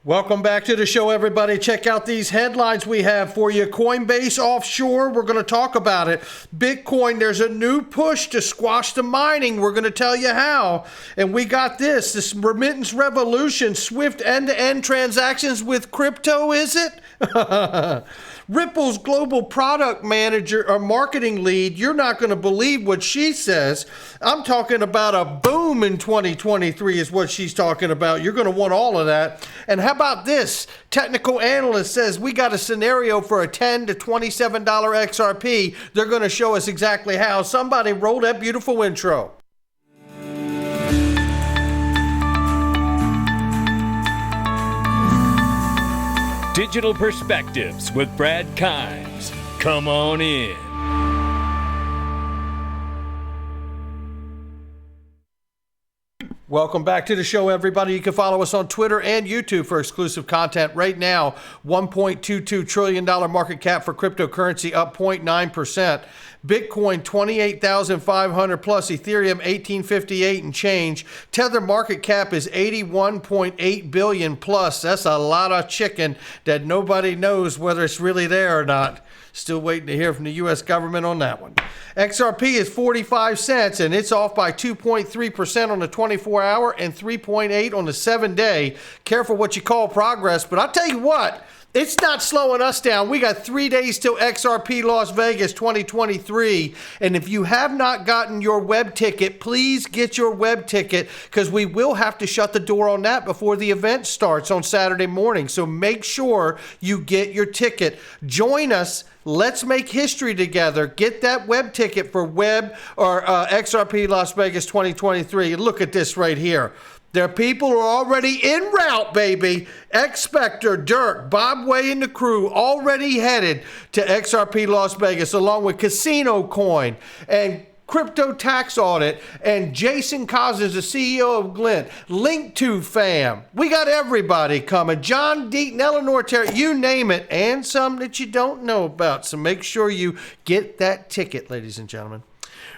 Welcome back to the show, everybody. Check out these headlines we have for you. Coinbase offshore, we're going to talk about it. Bitcoin, there's a new push to squash the mining. We're going to tell you how. And we got this remittance revolution, swift end-to-end transactions with crypto, is it? Ripple's global product manager or marketing lead, you're not going to believe what she says. I'm talking about a boom in 2023 is what she's talking about. You're going to want all of that. And how about this? Technical analyst says we got a scenario for a $10 to $27 XRP. They're going to show us exactly how. Somebody roll that beautiful intro. Digital Perspectives with Brad Kimes. Come on in. Welcome back to the show, everybody. You can follow us on Twitter and YouTube for exclusive content. Right now, $1.22 trillion market cap for cryptocurrency, up 0.9%. Bitcoin, 28,500 plus. Ethereum, 1858 and change. Tether market cap is 81.8 billion plus. That's a lot of chicken that nobody knows whether it's really there or not. Still waiting to hear from the U.S. government on that one. XRP is 45 cents, and it's off by 2.3% on the 24-hour and 3.8 on the 7-day. Careful what you call progress, but I'll tell you what, it's not slowing us down. We got 3 days till XRP Las Vegas 2023, and if you have not gotten your web ticket, please get your web ticket because we will have to shut the door on that before the event starts on Saturday morning. So make sure you get your ticket. Join us. Let's make history together. Get that web ticket for web or XRP Las Vegas 2023. Look at this right here. There are people who are already en route, baby. X-Spectre, Dirk, Bob Way and the crew already headed to XRP Las Vegas along with Casino Coin and Crypto Tax Audit and Jason Cousins, the CEO of Glint, Link2 fam. We got everybody coming. John Deaton, Eleanor Terry, you name it, and some that you don't know about. So make sure you get that ticket, ladies and gentlemen.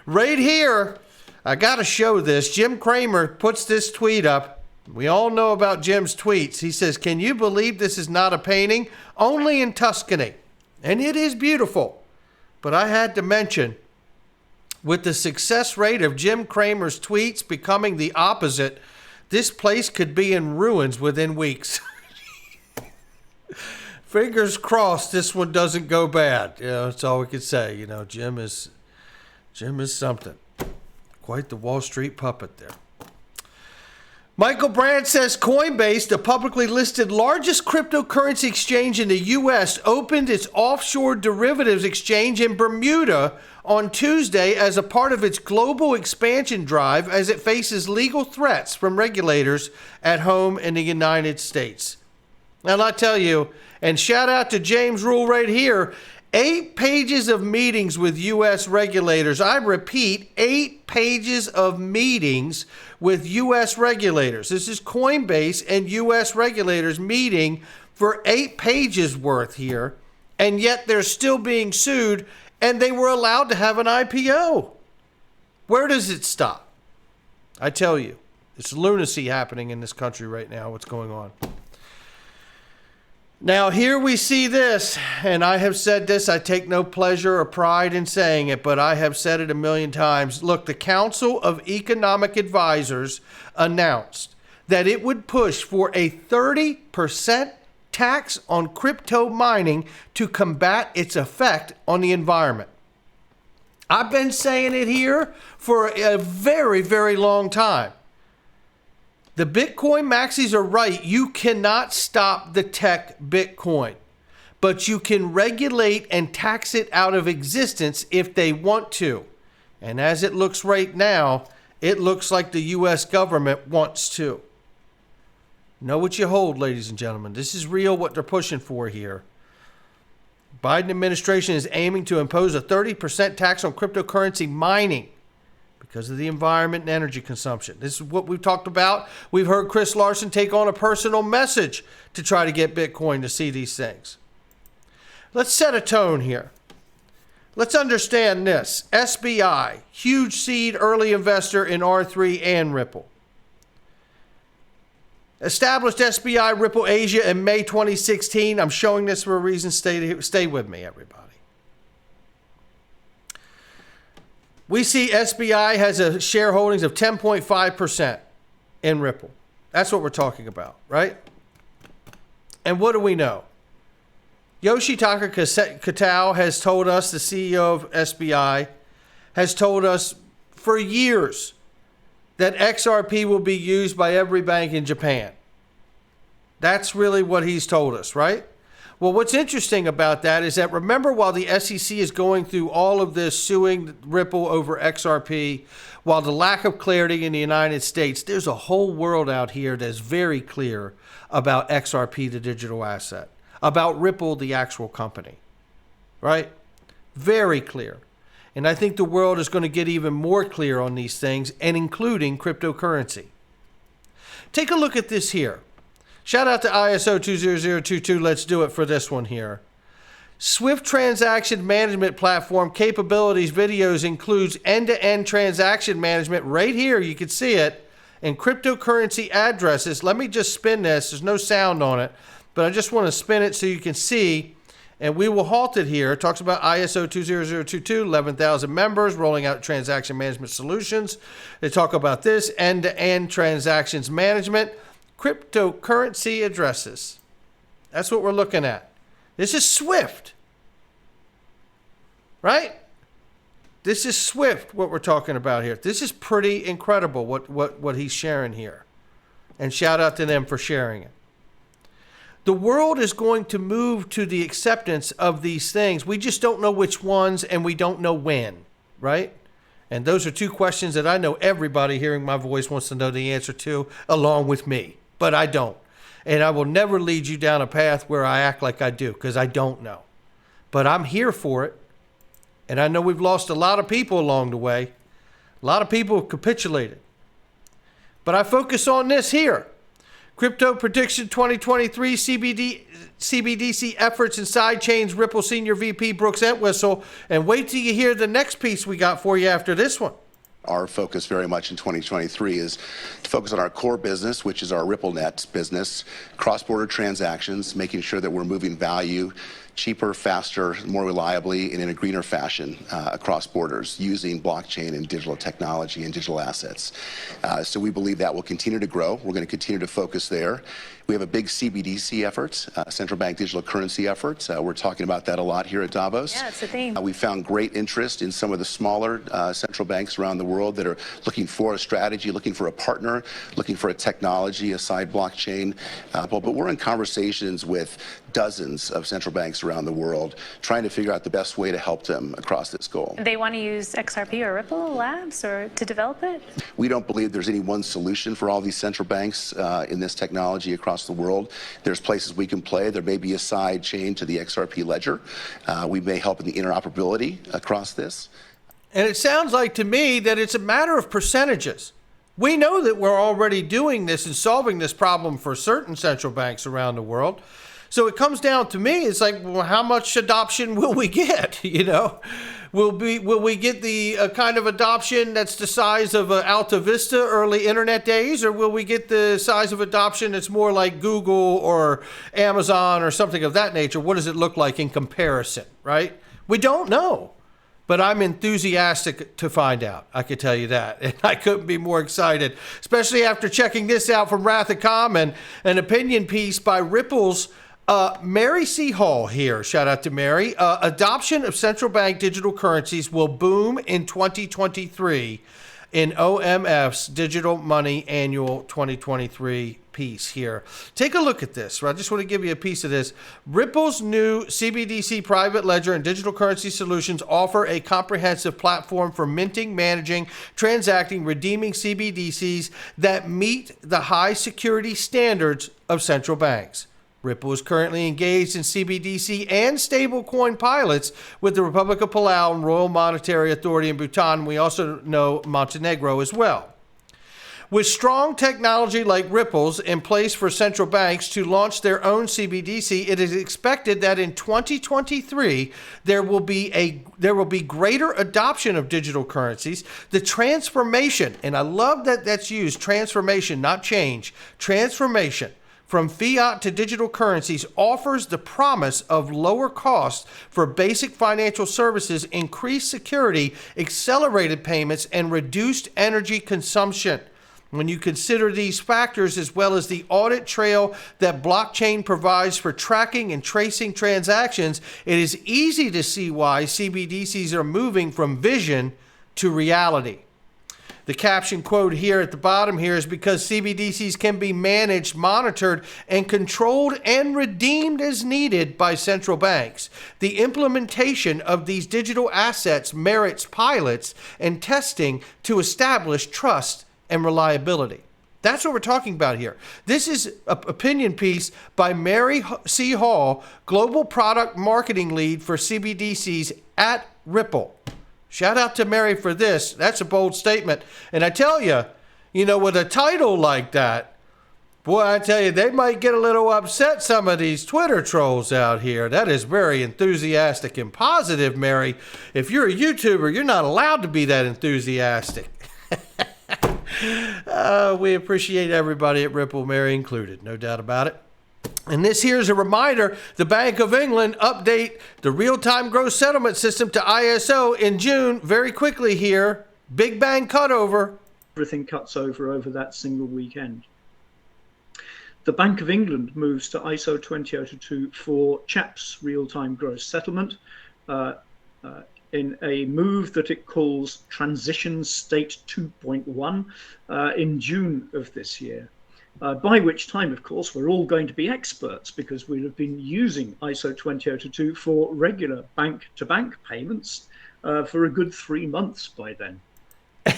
Right here, I got to show this. Jim Cramer puts this tweet up. We all know about Jim's tweets. He says, can you believe this is not a painting? Only in Tuscany. And it is beautiful. But I had to mention, with the success rate of Jim Cramer's tweets becoming the opposite, this place could be in ruins within weeks. Fingers crossed this one doesn't go bad. You know, that's all we could say. You know, Jim is something. Quite the Wall Street puppet there. Michael Brand says Coinbase, the publicly listed largest cryptocurrency exchange in the U.S., opened its offshore derivatives exchange in Bermuda on Tuesday as a part of its global expansion drive as it faces legal threats from regulators at home in the United States. And I tell you, and shout out to James Rule right here, 8 pages of meetings with U.S. regulators. I repeat, 8 pages of meetings with U.S. regulators. This is Coinbase and U.S. regulators meeting for 8 pages worth here, and yet they're still being sued, and they were allowed to have an IPO. Where does it stop? I tell you, it's lunacy happening in this country right now, what's going on. Now, here we see this, and I have said this, I take no pleasure or pride in saying it, but I have said it a million times. Look, the Council of Economic Advisors announced that it would push for a 30% tax on crypto mining to combat its effect on the environment. I've been saying it here for a very, very long time. The Bitcoin maxis are right. You cannot stop the tech Bitcoin, but you can regulate and tax it out of existence if they want to. And as it looks right now, it looks like the U.S. government wants to. Know what you hold, ladies and gentlemen. This is real what they're pushing for here. Biden administration is aiming to impose a 30% tax on cryptocurrency mining because of the environment and energy consumption. This is what we've talked about. We've heard Chris Larson take on a personal message to try to get Bitcoin to see these things. Let's set a tone here. Let's understand this. SBI, huge seed early investor in R3 and Ripple. Established SBI Ripple Asia in May 2016. I'm showing this for a reason. Stay with me, everybody. We see SBI has a shareholdings of 10.5% in Ripple. That's what we're talking about, right? And what do we know? Yoshitaka Kitao has told us, the CEO of SBI, has told us for years that XRP will be used by every bank in Japan. That's really what he's told us, right? Well, what's interesting about that is that, remember, while the SEC is going through all of this suing Ripple over XRP, while the lack of clarity in the United States, there's a whole world out here that's very clear about XRP, the digital asset, about Ripple, the actual company, right? Very clear. And I think the world is going to get even more clear on these things, and including cryptocurrency. Take a look at this here. Shout out to ISO 20022. Let's do it for this one here. Swift transaction management platform capabilities videos includes end-to-end transaction management right here. You can see it. And cryptocurrency addresses. Let me just spin this. There's no sound on it, but I just want to spin it so you can see. And we will halt it here. It talks about ISO 20022, 11,000 members, rolling out transaction management solutions. They talk about this, end-to-end transactions management, cryptocurrency addresses. That's what we're looking at. This is Swift, right? This is Swift, what we're talking about here. This is pretty incredible what he's sharing here. And shout out to them for sharing it. The world is going to move to the acceptance of these things. We just don't know which ones, and we don't know when, right? And those are two questions that I know everybody hearing my voice wants to know the answer to, along with me. But I don't. And I will never lead you down a path where I act like I do, because I don't know. But I'm here for it. And I know we've lost a lot of people along the way. A lot of people have capitulated. But I focus on this here. Crypto Prediction 2023 CBDC efforts and sidechains, Ripple Senior VP Brooks Entwistle. And wait till you hear the next piece we got for you after this one. Our focus very much in 2023 is to focus on our core business, which is our RippleNet business, cross-border transactions, making sure that we're moving value cheaper, faster, more reliably, and in a greener fashion across borders using blockchain and digital technology and digital assets. So we believe that will continue to grow. We're going to continue to focus there. We have a big CBDC effort, central bank digital currency efforts. We're talking about that a lot here at Davos. Yeah, it's a theme. We found great interest in some of the smaller central banks around the world that are looking for a strategy, looking for a partner, looking for a technology, a side blockchain. But we're in conversations with dozens of central banks around the world, trying to figure out the best way to help them across this goal. They want to use XRP or Ripple Labs or to develop it? We don't believe there's any one solution for all these central banks in this technology across the world. There's places we can play. There may be a side chain to the XRP ledger. We may help in the interoperability across this. And it sounds like to me that it's a matter of percentages. We know that we're already doing this and solving this problem for certain central banks around the world. So it comes down to me, it's like, well, how much adoption will we get? You know, will we get the kind of adoption that's the size of Alta Vista early internet days, or will we get the size of adoption that's more like Google or Amazon or something of that nature? What does it look like in comparison, right? We don't know. But I'm enthusiastic to find out. I can tell you that. And I couldn't be more excited, especially after checking this out from Rathacom and an opinion piece by Ripple's Mary C. Hall here. Shout out to Mary. Adoption of central bank digital currencies will boom in 2023 in OMF's Digital Money Annual 2023 piece here. Take a look at this. I just want to give you a piece of this. Ripple's new CBDC private ledger and digital currency solutions offer a comprehensive platform for minting, managing, transacting, redeeming CBDCs that meet the high security standards of central banks. Ripple is currently engaged in CBDC and stablecoin pilots with the Republic of Palau and Royal Monetary Authority in Bhutan. We also know Montenegro as well. With strong technology like Ripple's in place for central banks to launch their own CBDC, it is expected that in 2023 there will be greater adoption of digital currencies. The transformation, and I love that that's used, transformation, not change, transformation from fiat to digital currencies offers the promise of lower costs for basic financial services, increased security, accelerated payments, and reduced energy consumption. When you consider these factors, as well as the audit trail that blockchain provides for tracking and tracing transactions, it is easy to see why CBDCs are moving from vision to reality. The caption quote here at the bottom here is because CBDCs can be managed, monitored, and controlled and redeemed as needed by central banks. The implementation of these digital assets merits pilots and testing to establish trust and reliability. That's what we're talking about here. This is an opinion piece by Mary C. Hall, Global Product Marketing Lead for CBDCs at Ripple. Shout out to Mary for this. That's a bold statement. And I tell you, with a title like that, boy, I tell you, they might get a little upset, some of these Twitter trolls out here. That is very enthusiastic and positive, Mary. If you're a YouTuber, you're not allowed to be that enthusiastic. We appreciate everybody at Ripple, Mary included, no doubt about it. And this here is a reminder, the Bank of England update the real-time gross settlement system to ISO in June. Very quickly here, big bang cutover. Everything cuts over that single weekend. The Bank of England moves to ISO 20022 for CHAPS real-time gross settlement in a move that it calls Transition State 2.1 in June of this year. By which time, of course, we're all going to be experts because we'll have been using ISO 20022 for regular bank-to-bank payments for a good 3 months by then.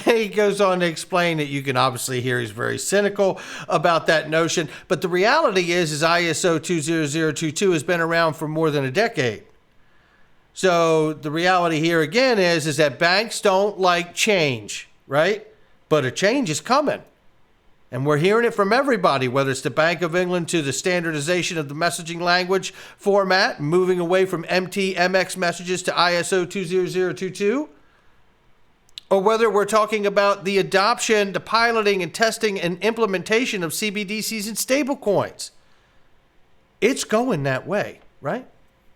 He goes on to explain that you can obviously hear he's very cynical about that notion. But the reality is ISO 20022 has been around for more than a decade. So the reality here again is that banks don't like change, right? But a change is coming. And we're hearing it from everybody, whether it's the Bank of England to the standardization of the messaging language format, moving away from MT/MX messages to ISO 20022, or whether we're talking about the adoption, the piloting and testing and implementation of CBDCs and stablecoins. It's going that way, right?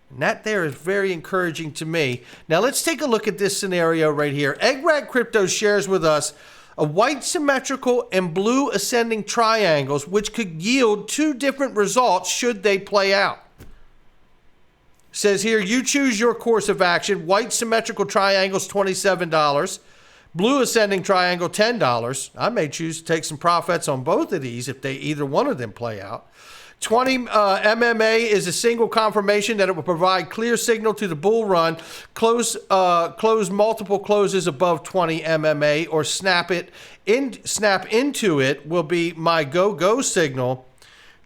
And that there is very encouraging to me. Now let's take a look at this scenario right here. Eggrag Crypto shares with us a white symmetrical and blue ascending triangles, which could yield two different results should they play out. Says here, you choose your course of action. White symmetrical triangles, $27. Blue ascending triangle, $10. I may choose to take some profits on both of these if either one of them play out. 20 MMA is a single confirmation that it will provide clear signal to the bull run, close multiple closes above 20 MMA, or snap into it will be my go signal.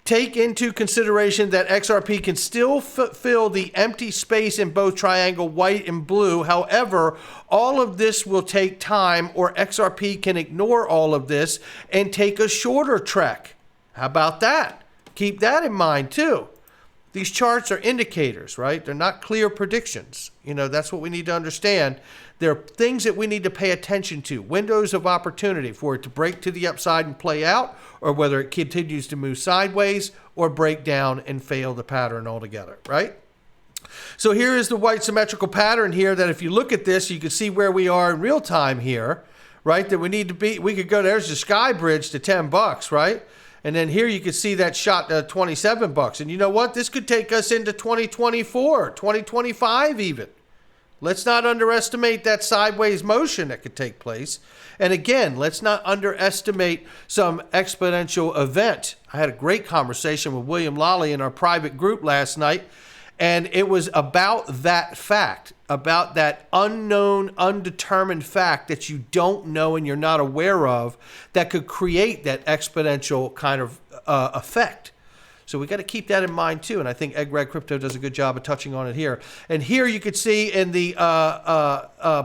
Take into consideration that XRP can still fill the empty space in both triangle white and blue. However, all of this will take time, or XRP can ignore all of this and take a shorter trek. How about that? Keep that in mind too. These charts are indicators, right? They're not clear predictions. That's what we need to understand. There are things that we need to pay attention to, windows of opportunity for it to break to the upside and play out, or whether it continues to move sideways or break down and fail the pattern altogether, right? So here is the white symmetrical pattern here that if you look at this, you can see where we are in real time here, right? That we could go, there's the sky bridge to $10, right? And then here you can see that shot to $27. And you know what? This could take us into 2024, 2025 even. Let's not underestimate that sideways motion that could take place. And again, let's not underestimate some exponential event. I had a great conversation with William Lawley in our private group last night, and it was about that fact, about that unknown, undetermined fact that you don't know and you're not aware of that could create that exponential kind of effect. So we got to keep that in mind too. And I think Eggrag Crypto does a good job of touching on it here. And here you could see in the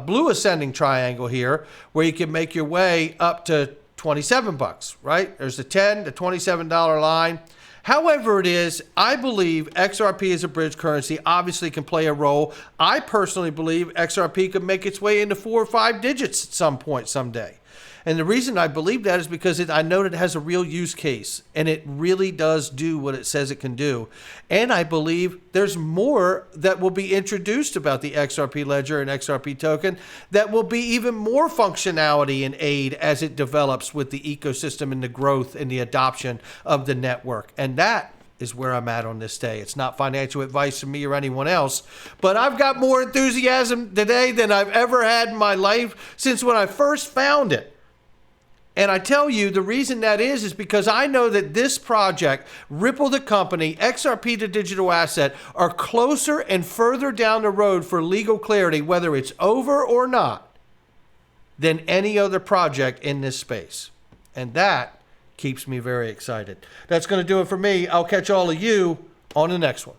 blue ascending triangle here, where you can make your way up to $27, right? There's the $10 to $27 line. However it is, I believe XRP as a bridge currency obviously can play a role. I personally believe XRP could make its way into 4 or 5 digits at some point someday. And the reason I believe that is because I know that it has a real use case and it really does do what it says it can do. And I believe there's more that will be introduced about the XRP ledger and XRP token that will be even more functionality and aid as it develops with the ecosystem and the growth and the adoption of the network. And that is where I'm at on this day. It's not financial advice from me or anyone else, but I've got more enthusiasm today than I've ever had in my life since when I first found it. And I tell you, the reason that is because I know that this project, Ripple the company, XRP the digital asset, are closer and further down the road for legal clarity, whether it's over or not, than any other project in this space. And that keeps me very excited. That's going to do it for me. I'll catch all of you on the next one.